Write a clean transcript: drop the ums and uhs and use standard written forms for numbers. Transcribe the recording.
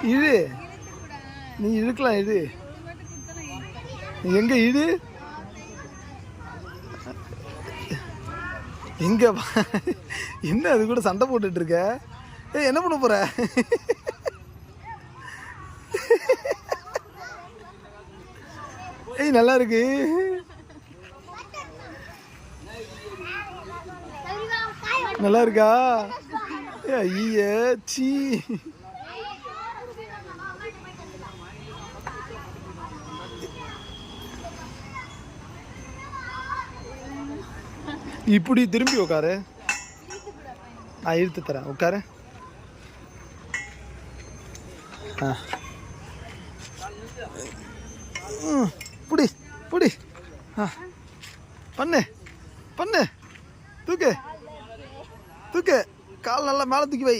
இழு, நீ இழுக்கலாம். இழு, எங்க இழு, எங்க என்ன அது கூட சண்டை போட்டுட்டு இருக்க? என்ன பண்ண போற? ஏய் நல்லா இருக்கு. நல்லா இருக்கா? ஐய சீ. இப்படி திரும்பி உட்காரு, நான் இழுத்து தரேன். உட்காரு. புடி புடி. பண்ணு பண்ணு. தூக்கு தூக்கு. கால் நல்லா மேலே தூக்கி வை.